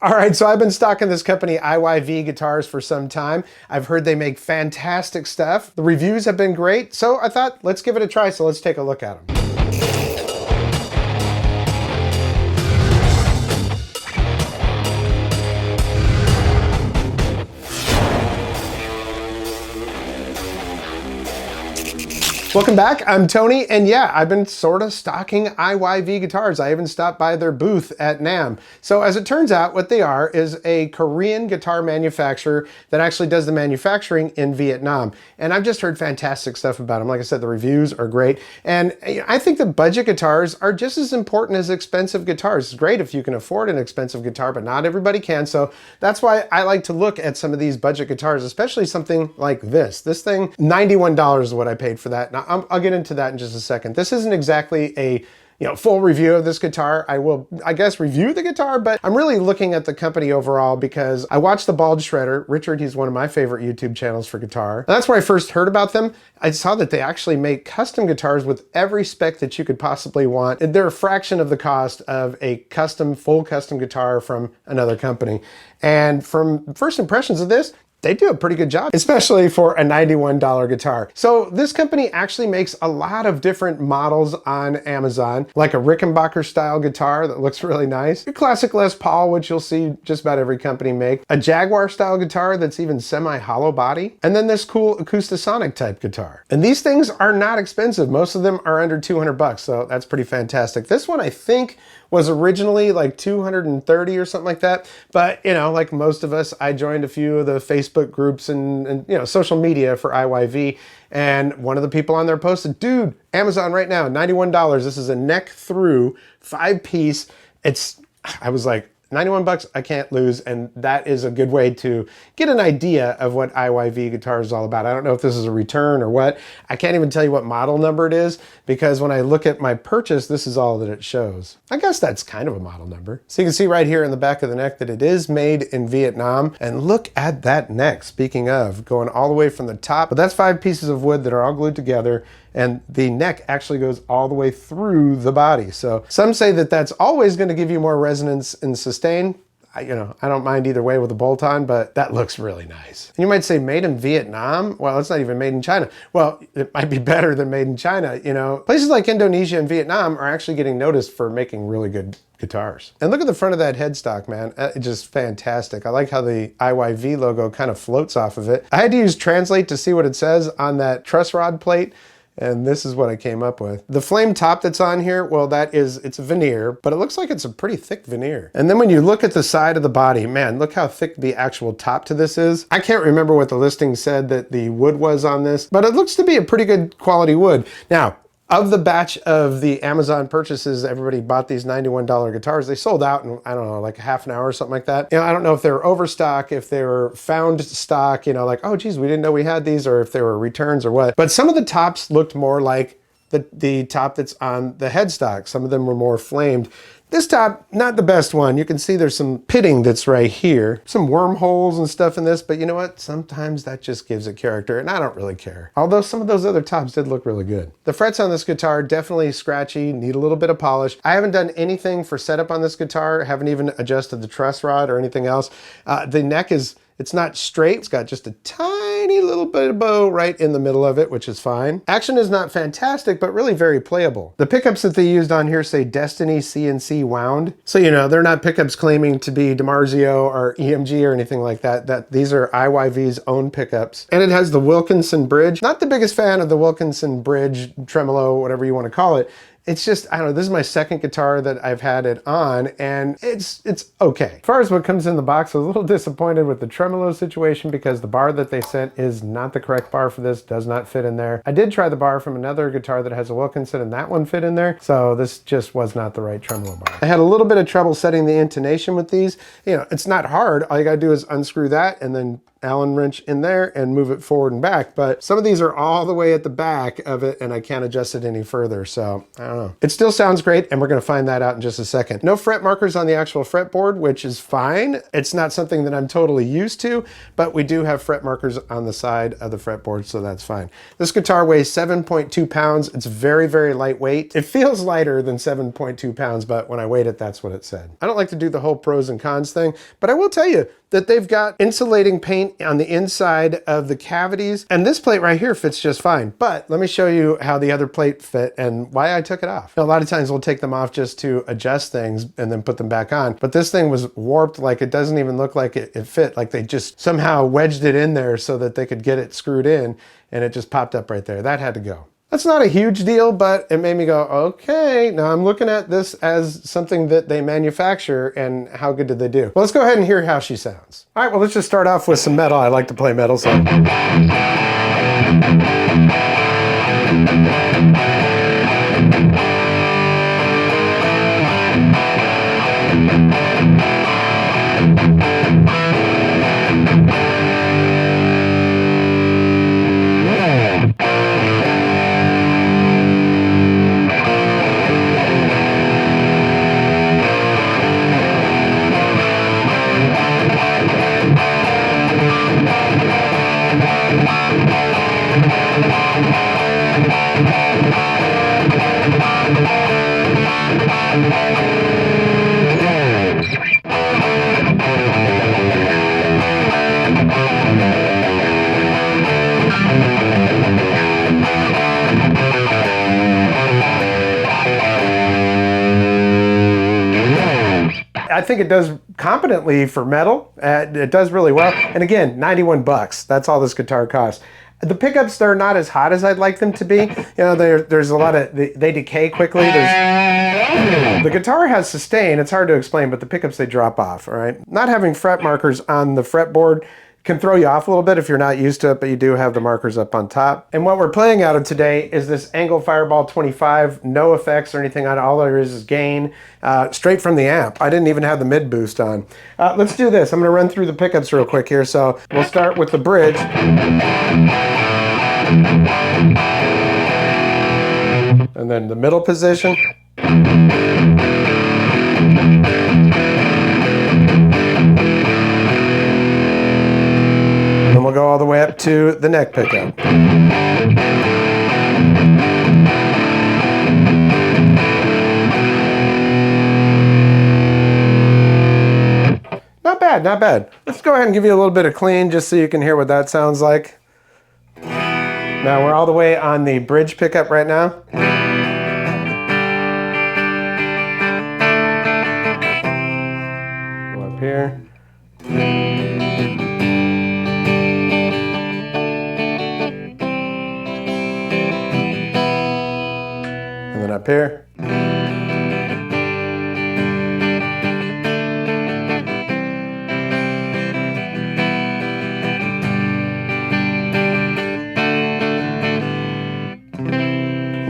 All right, so I've been stocking this company IYV guitars for some time. I've heard they make fantastic stuff. The reviews have been great, so I thought let's give it a try, so let's take a look at them. Welcome back, I'm Tony, and yeah, I've been sort of stocking IYV guitars. I even stopped by their booth at NAMM. So as it turns out, what they are is a Korean guitar manufacturer that actually does the manufacturing in Vietnam. And I've just heard fantastic stuff about them. Like I said, the reviews are great. And I think the budget guitars are just as important as expensive guitars. It's great if you can afford an expensive guitar, but not everybody can. So that's why I like to look at some of these budget guitars, especially something like this. This thing, $91 is what I paid for that. Now, I'll get into that in just a second. This isn't exactly a full review of this guitar. I will, I guess, review the guitar, but I'm really looking at the company overall because I watched the Bald Shredder. Richard, he's one of my favorite YouTube channels for guitar. And that's where I first heard about them. I saw that they actually make custom guitars with every spec that you could possibly want. They're a fraction of the cost of a full custom guitar from another company. And from first impressions of this, they do a pretty good job, especially for a $91 guitar. So this company actually makes a lot of different models on Amazon, like a Rickenbacker style guitar that looks really nice, a classic Les Paul, which you'll see just about every company make, a Jaguar style guitar that's even semi-hollow body, and then this cool Acoustasonic type guitar. And these things are not expensive. Most of them are under 200 bucks, so that's pretty fantastic. This one, I think, was originally like 230 or something like that. But, like most of us, I joined a few of the Facebook groups and social media for IYV. And one of the people on there posted, dude, Amazon right now, $91. This is a neck through 5-piece. I was like, 91 bucks, I can't lose, and that is a good way to get an idea of what IYV guitar is all about. I don't know if this is a return or what. I can't even tell you what model number it is, because when I look at my purchase, this is all that it shows. I guess that's kind of a model number. So you can see right here in the back of the neck that it is made in Vietnam, and look at that neck, speaking of, going all the way from the top. But that's 5 pieces of wood that are all glued together, and the neck actually goes all the way through the body. So some say that that's always going to give you more resonance and sustain. I don't mind either way with a bolt-on, but that looks really nice. And you might say made in Vietnam? Well, it's not even made in China. Well, it might be better than made in China, Places like Indonesia and Vietnam are actually getting noticed for making really good guitars. And look at the front of that headstock, man. It's just fantastic. I like how the IYV logo kind of floats off of it. I had to use Translate to see what it says on that truss rod plate. And this is what I came up with. The flame top that's on here, well, it's a veneer, but it looks like it's a pretty thick veneer. And then when you look at the side of the body, man, look how thick the actual top to this is. I can't remember what the listing said that the wood was on this, but it looks to be a pretty good quality wood. Now, of the batch of the Amazon purchases, everybody bought these $91 guitars. They sold out in, I don't know, like half an hour or something like that. I don't know if they were overstock, if they were found stock, like, oh geez, we didn't know we had these, or if they were returns or what. But some of the tops looked more like the top that's on the headstock. Some of them were more flamed. This top, not the best one. You can see there's some pitting that's right here. Some wormholes and stuff in this, but you know what? Sometimes that just gives it character, and I don't really care. Although some of those other tops did look really good. The frets on this guitar, definitely scratchy, need a little bit of polish. I haven't done anything for setup on this guitar, haven't even adjusted the truss rod or anything else. The neck it's not straight. It's got just a tiny little bit of bow right in the middle of it, which is fine. Action is not fantastic, but really very playable. The pickups that they used on here say Destiny CNC wound. So, they're not pickups claiming to be DiMarzio or EMG or anything like that. These are IYV's own pickups. And it has the Wilkinson bridge. Not the biggest fan of the Wilkinson bridge, tremolo, whatever you want to call it. It's just, I don't know, this is my second guitar that I've had it on, and it's okay. As far as what comes in the box, I was a little disappointed with the tremolo situation because the bar that they sent is not the correct bar for this, does not fit in there. I did try the bar from another guitar that has a Wilkinson, and that one fit in there, so this just was not the right tremolo bar. I had a little bit of trouble setting the intonation with these. It's not hard. All you gotta do is unscrew that and then Allen wrench in there and move it forward and back. But some of these are all the way at the back of it and I can't adjust it any further. So I don't know. It still sounds great and we're going to find that out in just a second. No fret markers on the actual fretboard, which is fine. It's not something that I'm totally used to, but we do have fret markers on the side of the fretboard, so that's fine. This guitar weighs 7.2 pounds. It's very, very lightweight. It feels lighter than 7.2 pounds, but when I weighed it, that's what it said. I don't like to do the whole pros and cons thing, but I will tell you that they've got insulating paint on the inside of the cavities, and this plate right here fits just fine. But let me show you how the other plate fit and why I took it off. Now, a lot of times we'll take them off just to adjust things and then put them back on, but this thing was warped. Like, it doesn't even look like it fit. Like they just somehow wedged it in there so that they could get it screwed in, and it just popped up right there. That had to go. That's not a huge deal, but it made me go, okay, now I'm looking at this as something that they manufacture, and how good did they do? Well, let's go ahead and hear how she sounds. All right, well, let's just start off with some metal. I like to play metal, so. I think it does competently for metal. It does really well. And again, 91 bucks. That's all this guitar costs. The pickups, they're not as hot as I'd like them to be. You know, there's a lot of, they decay quickly. The guitar has sustain. It's hard to explain, but the pickups, they drop off, all right? Not having fret markers on the fretboard can throw you off a little bit if you're not used to it, but you do have the markers up on top. And what we're playing out of today is this Angle Fireball 25, no effects or anything on it. All there is gain, straight from the amp. I didn't even have the mid boost on. Let's do this. I'm gonna run through the pickups real quick here. So we'll start with the bridge. And then the middle position. And we'll go all the way up to the neck pickup. Not bad, not bad. Let's go ahead and give you a little bit of clean just so you can hear what that sounds like. Now we're all the way on the bridge pickup right now. Go up here. And then up here.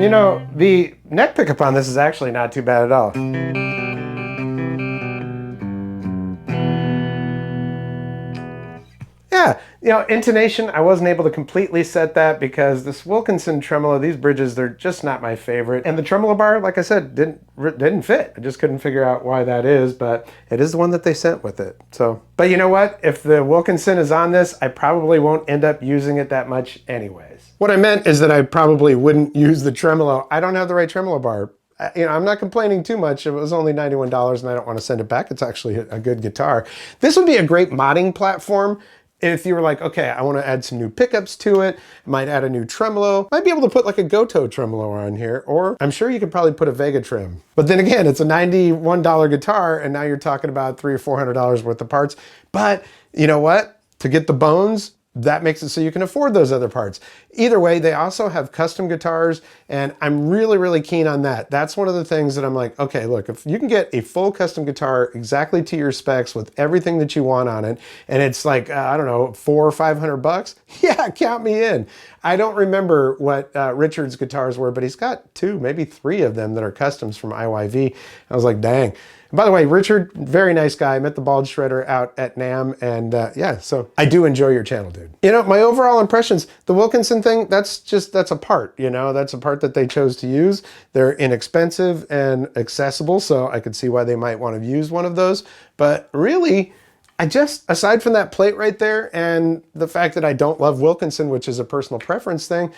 You know, the neck pickup on this is actually not too bad at all. Yeah, you know, intonation, I wasn't able to completely set that because this Wilkinson tremolo, these bridges, they're just not my favorite. And the tremolo bar, like I said, didn't fit. I just couldn't figure out why that is, but it is the one that they sent with it. So, but you know what? If the Wilkinson is on this, I probably won't end up using it that much anyways. What I meant is that I probably wouldn't use the tremolo. I don't have the right tremolo bar. You know, I'm not complaining too much. It was only $91 and I don't want to send it back. It's actually a good guitar. This would be a great modding platform. If you were like, okay, I want to add some new pickups to it, might add a new tremolo, might be able to put like a Goto tremolo on here, or I'm sure you could probably put a Vega trim. But then again, it's a $91 guitar, and now you're talking about $300 or $400 worth of parts. But you know what? To get the bones, that makes it so you can afford those other parts. Either way, they also have custom guitars, and I'm really, really keen on that. That's one of the things that I'm like, okay, look, if you can get a full custom guitar exactly to your specs with everything that you want on it, and it's like, I don't know, $400 or $500, yeah, count me in. I don't remember what Richard's guitars were, but he's got 2, maybe 3 of them that are customs from IYV. I was like, dang. And by the way, Richard, very nice guy. I met the bald shredder out at NAMM, and yeah, so I do enjoy your channel, dude. You know, my overall impressions, the Wilkinson thing, that's a part, you know, that's a part that they chose to use. They're inexpensive and accessible, so I could see why they might want to use one of those. But really, aside from that plate right there and the fact that I don't love Wilkinson, which is a personal preference thing,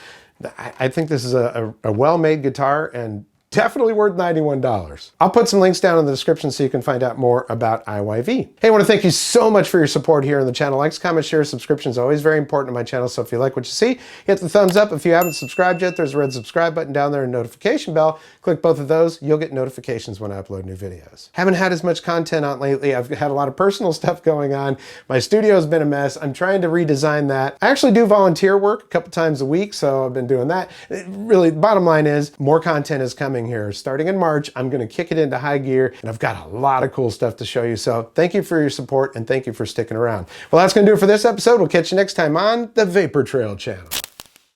I think this is a well-made guitar and definitely worth $91. I'll put some links down in the description so you can find out more about IYV. Hey, I want to thank you so much for your support here on the channel. Likes, comments, shares, subscriptions, always very important to my channel. So if you like what you see, hit the thumbs up. If you haven't subscribed yet, there's a red subscribe button down there and notification bell. Click both of those. You'll get notifications when I upload new videos. Haven't had as much content out lately. I've had a lot of personal stuff going on. My studio's been a mess. I'm trying to redesign that. I actually do volunteer work a couple times a week, so I've been doing that. Really, bottom line is more content is coming here. Starting in March, I'm going to kick it into high gear, and I've got a lot of cool stuff to show you. So thank you for your support, and thank you for sticking around. Well, that's going to do it for this episode. We'll catch you next time on the Vapor Trail channel.